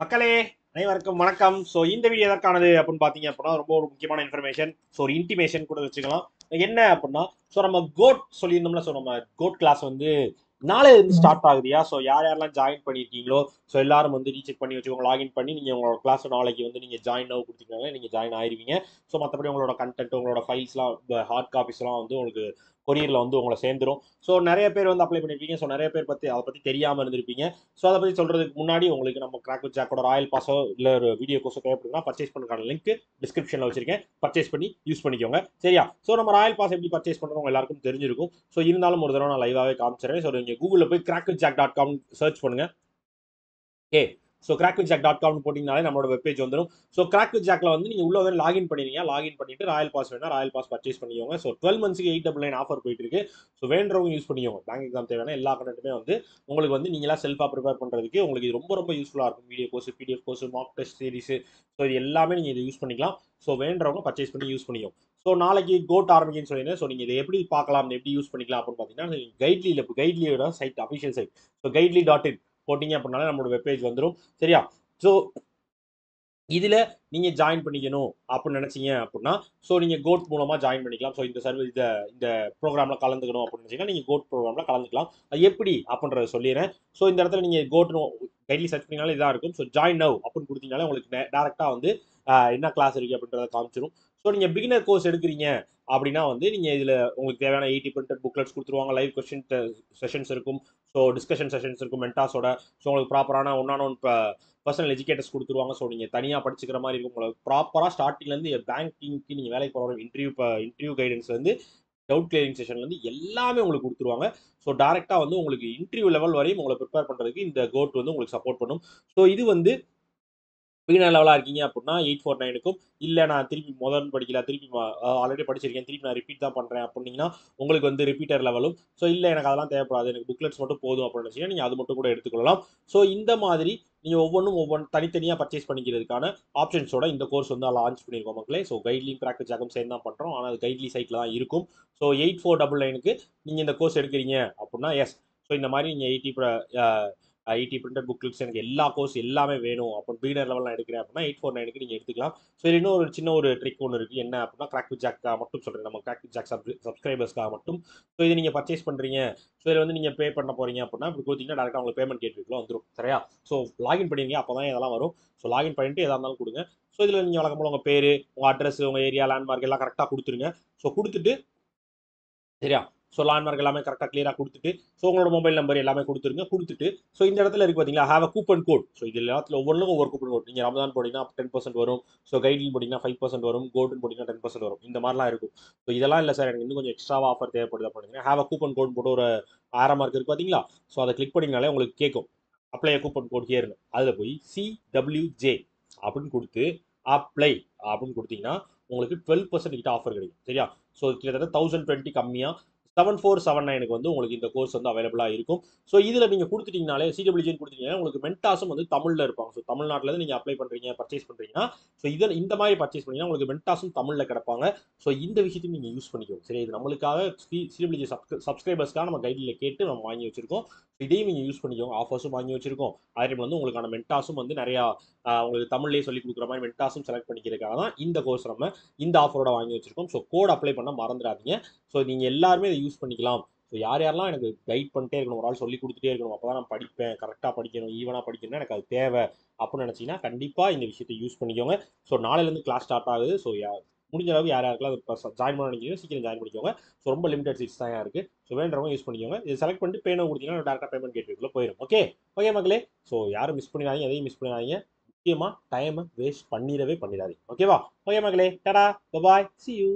மக்களே அனைவருக்கும் வணக்கம். ஸோ இந்த வீடியோ எதற்கானது அப்படின்னு பார்த்தீங்க அப்படின்னா ரொம்ப ஒரு முக்கியமான இன்ஃபர்மேஷன். ஸோ ஒரு இன்டிமேஷன் கூட வச்சுக்கலாம். என்ன அப்படின்னா நம்ம கோட் சொல்லியிருந்தோம்ல. ஸோ நம்ம கோட் கிளாஸ் நாளையில இருந்து ஸ்டார்ட் ஆகுதியா. ஸோ யாரெல்லாம் ஜாயின் பண்ணியிருக்கீங்களோ ஸோ எல்லாரும் ரீசெக் பண்ணி வச்சுக்கோங்க. லாகின் பண்ணி நீங்கள் உங்களோட கிளாஸ் நாளைக்கு நீங்கள் ஜாயின் ஆக கொடுத்துருக்காங்க, நீங்கள் ஜாயின் ஆயிருவீங்க. ஸோ மற்றபடி உங்களோட கண்டென்ட் உங்களோட ஃபைல்ஸ்லாம் ஹார்ட் காப்பீஸ்லாம் உங்களுக்கு கொரியரில் உங்களை சேர்ந்துடும். ஸோ நிறைய பேர் அப்ளை பண்ணியிருப்பீங்க. ஸோ நிறைய பேர் அதை பற்றி தெரியாமல் இருந்திருப்பீங்க. ஸோ அதை பற்றி சொல்கிறதுக்கு முன்னாடி உங்களுக்கு நம்ம கிராக் வித் ஜாக்கோட ராயல் பாஸோ இல்லை ஒரு வீடியோ கோர்ஸோ தேவைப்படுதுன்னா பர்ச்சேஸ் பண்ணுறதுக்கான லிங்க் டிஸ்கிரிப்ஷனில் வச்சிருக்கேன். பர்ச்சேஸ் பண்ணி யூஸ் பண்ணிக்கோங்க. சரியா? ஸோ நம்ம ராயல் பாஸ் எப்படி பர்ச்சேஸ் பண்ணுறவங்க எல்லாருக்கும் தெரிஞ்சிருக்கும். ஸோ இருந்தாலும் ஒரு தடவை நான் லைவாகவே காமிச்சிடுறேன். ஸோ நீங்கள் கூகுளில் போய் crackwithjack.com சர்ச் பண்ணுங்க. ஓகே. ஸோ crackwithjack.com போட்டிங்கனாலே நம்மளோட வெப்பேஜ் வந்துடும். ஸோ கிராக் வித் ஜாக்ல நீங்கள் உள்ள வந்து லாகின் பண்ணிடுங்க. லாகின் பண்ணிட்டு ராயல் பாஸ் வேணா ராயல் பாஸ் பர்ச்சேஸ் பண்ணிக்கோங்க. ஸோ 12 மந்த்ஸ்க்கு 899 ஆஃபர் போயிட்டு இருக்கு. ஸோ வேண்டவங்க யூஸ் பண்ணிக்கோங்க. பேங்க் எக்ஸாம் தேவையான எல்லா கண்டென்ட்டுமே உங்களுக்கு நீங்களா செல்ஃபாக ப்ரிப்பேர் பண்ணுறதுக்கு உங்களுக்கு இது ரொம்ப ரொம்ப யூஸ்ஃபுல்லாக இருக்கும். Video course, PDF course, mark test series, so இது எல்லாமே நீங்கள் இதை யூஸ் பண்ணிக்கலாம். ஸோ வேண்டவங்க பர்ச்சேஸ் பண்ணி யூஸ் பண்ணிக்கோங்க. ஸோ நாளைக்கு கோட் ஆரம்பிக்குன்னு சொல்லியிருந்தேன். ஸோ நீங்கள் இதை எப்படி பார்க்கலாம், எப்படி யூஸ் பண்ணிக்கலாம் அப்படின்னு பார்த்தீங்கன்னா கைட்லியோட சைட், அஃபிஷியல் சைட். ஸோ கைட்லி.in போட்டிங்க அப்படின்னாலே நம்மளோட வெப்பேஜ் வந்துடும். சரியா? ஸோ இதில் நீங்கள் ஜாயின் பண்ணிக்கணும் அப்படின்னு நினச்சிங்க அப்படின்னா ஸோ நீங்கள் கோட் மூலமாக ஜாயின் பண்ணிக்கலாம். ஸோ இந்த ப்ரோக்ராமில் கலந்துக்கணும் அப்படின்னு நினச்சிங்கன்னா நீங்கள் கோட் ப்ரோக்ராமில் கலந்துக்கலாம். அது எப்படி அப்படின்றத சொல்லிடுறேன். ஸோ இந்த இடத்துல நீங்கள் கோட் கைட்லி சர்ச் பண்ணிங்கனாலே இதாக இருக்கும். ஸோ ஜாயின் நவ் அப்படின்னு கொடுத்தீங்கனாலே உங்களுக்கு டேரெக்டாக என்ன கிளாஸ் இருக்குது அப்படின்றத காமிச்சிடும். ஸோ நீங்கள் பிகினர் கோர்ஸ் எடுக்கிறீங்க அப்படின்னா நீங்கள் இதில் உங்களுக்கு தேவையான 80 பிரிண்டட் புக்லெட்ஸ் கொடுத்துருவாங்க. லைவ் கொஸ்டின் செஷன்ஸ் இருக்கும். ஸோ டிஸ்கஷன் செஷன்ஸ் இருக்கும் மென்டாஸோட. ஸோ உங்களுக்கு ப்ராப்பரான ஒன் பர்சனல் எஜுகேட்டர்ஸ் கொடுத்துருவாங்க. ஸோ நீங்கள் தனியாக படிச்சுக்கிற மாதிரி இருக்கும். உங்களுக்கு ப்ராப்பராக ஸ்டார்டிங்லேருந்து பேங்கிங்க்கு நீங்கள் வேலைக்கு போகிற இன்டர்வியூ கைடன்ஸ்லேருந்து டவுட் கிளியரிங் செஷன்லேருந்து எல்லாமே உங்களுக்கு கொடுத்துருவாங்க. ஸோ டேரெக்டாக உங்களுக்கு இன்டர்வியூ லெவல் வரையும் உங்களை ப்ரிப்பேர் பண்ணுறதுக்கு இந்த கோட் உங்களுக்கு சப்போர்ட் பண்ணும். ஸோ இது பிகினர் லெவலாக இருக்கீங்க அப்படின்னா 849க்கும், இல்லை நான் திருப்பி முதல் படிக்கல, திருப்பி ஆல்ரெடி படிச்சிருக்கேன், திருப்பி நான் ரிப்பீட் தான் பண்ணுறேன் அப்படின்னீங்கன்னா உங்களுக்கு ரிப்பீட்டர் லெவலும். ஸோ இல்லை எனக்கு அதெல்லாம் தேவைப்படாது, எனக்கு புக்லெட்ஸ் மட்டும் போதும் அப்படின்னு வச்சுன்னா நீங்கள் அது மட்டும் கூட எடுத்துக்கொள்ளலாம். ஸோ இந்த மாதிரி நீங்கள் ஒவ்வொன்றும் தனித்தனியாக பர்ச்சேஸ் பண்ணிக்கிறதுக்கான ஆப்ஷன்ஸோட இந்த கோர்ஸ் லான்ச் பண்ணியிருக்கோம் மக்களே. ஸோ கைட்லியும் கிராக் ஜாக்கும் சேர்ந்து தான் பண்ணுறோம். ஆனால் அது கைட்லி சைட்டில் தான் இருக்கும். ஸோ 8499க்கு நீங்கள் இந்த கோர்ஸ் எடுக்கிறீங்க அப்படின்னா எஸ். ஸோ இந்த மாதிரி நீங்கள் 80 பிரிண்டட் புக்லெட்ஸ் எனக்கு எல்லா கோர்ஸ் எல்லாமே வேணும் அப்போ பிகினர் லெவலில் எடுக்கிறேன் அப்படின்னா 849க்கு நீங்கள் எடுத்துக்கலாம். ஸோ இது இன்னொரு சின்ன ஒரு ட்ரிக் ஒன்று இருக்குது. என்ன அப்படின்னா கிராக் வித் ஜாக்காக மட்டும் சொல்கிறேன், நம்ம கிராக் வித் ஜாக் சப்ஸ்கிரைபர்ஸ்க்காக மட்டும். ஸோ இது நீங்கள் பர்ச்சேஸ் பண்ணுறீங்க. ஸோ இதில் நீங்கள் பே பண்ண போகிறீங்க அப்படின்னா இப்படி கொடுத்தீங்கன்னா டேரெக்டாக உங்களுக்கு பேமெண்ட் கேட்விக்குள்ள வந்துடும். சரியா? ஸோ லாகின் பண்ணிடுங்க, அப்போ தான் இதெல்லாம் வரும். ஸோ லாகின் பண்ணிட்டு எதாக இருந்தாலும் கொடுங்க. ஸோ இதில் நீங்கள் வழக்கம் போல் உங்கள் பேர், உங்கள் அட்ரஸ், உங்கள் ஏரியா, லேண்ட்மார்க் எல்லாம் கரெக்டாக கொடுத்துருங்க. ஸோ கொடுத்துட்டு சரியா? ஸோ லேண்ட்மார்க் எல்லாமே கரெக்டாக கிளியராக கொடுத்துட்டு ஸோ உங்களோட மொபைல் நம்பர் எல்லாமே கொடுத்துருங்க. கொடுத்துட்டு ஸோ இந்த இடத்துல இருக்கு பார்த்தீங்களா, have a coupon code. So இது எல்லாத்துல ஒவ்வொன்றும் ஒவ்வொரு கூப்பன் கோட். நீங்கள் ரமதான் போட்டிங்கன்னா 10% வரும். ஸோ கைட்லின் போட்டிங்கன்னா 5% வரும். கோல்டுன்னு போட்டிங்கன்னா 10% வரும். இந்த மாதிரிலாம் இருக்கும். ஸோ இதெல்லாம் இல்லை சார், எனக்கு இன்னும் கொஞ்சம் எக்ஸ்ட்ராவாக ஆஃபர் தேவைப்படுது அப்படின்னா ஹேவ் அ கூப்பன் கோட் போட்டு ஒரு ஆரோ மார்க் இருக்குது பார்த்தீங்களா. ஸோ அதை கிளிக் பண்ணிங்கனாலே உங்களுக்கு கேட்கும் அப்ளை கூப்பன் கோட் ஹியர்னு. அதில் போய் CWJ அப்படின்னு கொடுத்து அப்ளை அப்படின்னு கொடுத்தீங்கன்னா உங்களுக்கு 12% கிட்ட ஆஃபர் கிடைக்கும். சரியா? ஸோ கிட்டத்தட்ட 1020 கம்மியாக 7479க்கு உங்களுக்கு இந்த கோர்ஸ் அவைலபிளாக இருக்கும். ஸோ இதில் நீங்கள் கொடுத்துட்டீங்கனாலே CWJன்னு கொடுத்துட்டீங்கன்னா உங்களுக்கு மென்டாஸும் தமிழில் இருப்பாங்க. ஸோ தமிழ்நாட்டில் நீங்கள் அப்ளை பண்ணுறீங்க, பர்ச்சேஸ் பண்ணுறீங்கன்னா ஸோ இந்த மாதிரி பர்ச்சேஸ் பண்ணிங்கன்னா உங்களுக்கு மென்டாஸும் தமிழில் கிடப்பாங்க. ஸோ இந்த விஷயத்தையும் நீங்கள் யூஸ் பண்ணிக்கோங்க. சரி, இது நம்மளுக்காக CWJ சப்ஸ்கிரைபர்ஸ்க்காக நம்ம கைடில் கேட்டு நம்ம வாங்கி வச்சிருக்கோம். இதையும் நீங்கள் யூஸ் பண்ணிக்கோங்க. ஆஃபர்ஸும் வாங்கி வச்சிருக்கோம். அதே டைம் உங்களுக்கான மென்டாஸும் நிறையா உங்களுக்கு தமிழ்லேயே சொல்லி கொடுக்குற மாதிரி மென்டாஸும் செலக்ட் பண்ணிக்கிறதுக்காக தான் இந்த கோர்ஸ் நம்ம இந்த ஆஃபரோட வாங்கி வச்சிருக்கோம். ஸோ கோட் அப்ளை பண்ண மறந்துடாதீங்க. ஸோ நீங்கள் எல்லாருமே இதை யூஸ் பண்ணிக்கலாம். ஸோ யாரெல்லாம் எனக்கு கைட் பண்ணிட்டே இருக்கணும், ஒரு ஆள் சொல்லி கொடுத்துட்டே இருக்கணும், அப்போ தான் நான் படிப்பேன், கரெக்டாக படிக்கணும், ஈவனாக படிக்கணும்னா எனக்கு அது தேவை அப்படின்னு நினச்சிங்கன்னா கண்டிப்பாக இந்த விஷயத்தை யூஸ் பண்ணிக்கோங்க. ஸோ நாளையிலேருந்து கிளாஸ் ஸ்டார்ட் ஆகுது. ஸோ முடிஞ்ச அளவுக்கு யாருக்கெல்லாம் ஜாயின் பண்ண நினைக்கிறீங்க சீக்கிரம் ஜாயின் பண்ணிக்கோங்க. ஸோ ரொம்ப லிமிடெட் சீட்ஸ் தான் இருக்குது. ஸோ வேண்டவங்க யூஸ் பண்ணிக்கோங்க. இது செலக்ட் பண்ணிட்டு பேமெண்ட் கொடுத்தீங்கன்னா டேரெக்டாக பேமெண்ட் கேட்விக்குள்ள போயிடும். ஓகே மக்களே. ஸோ யாரும் மிஸ் பண்ணிடாதீங்க, எதையும் மிஸ் பண்ணிடாதீங்க. முக்கியமாக டைமை வேஸ்ட் பண்ணிடவே பண்ணிடாதீங்க. ஓகேவா? ஓகே மக்களே, டாடா, பாய், see you.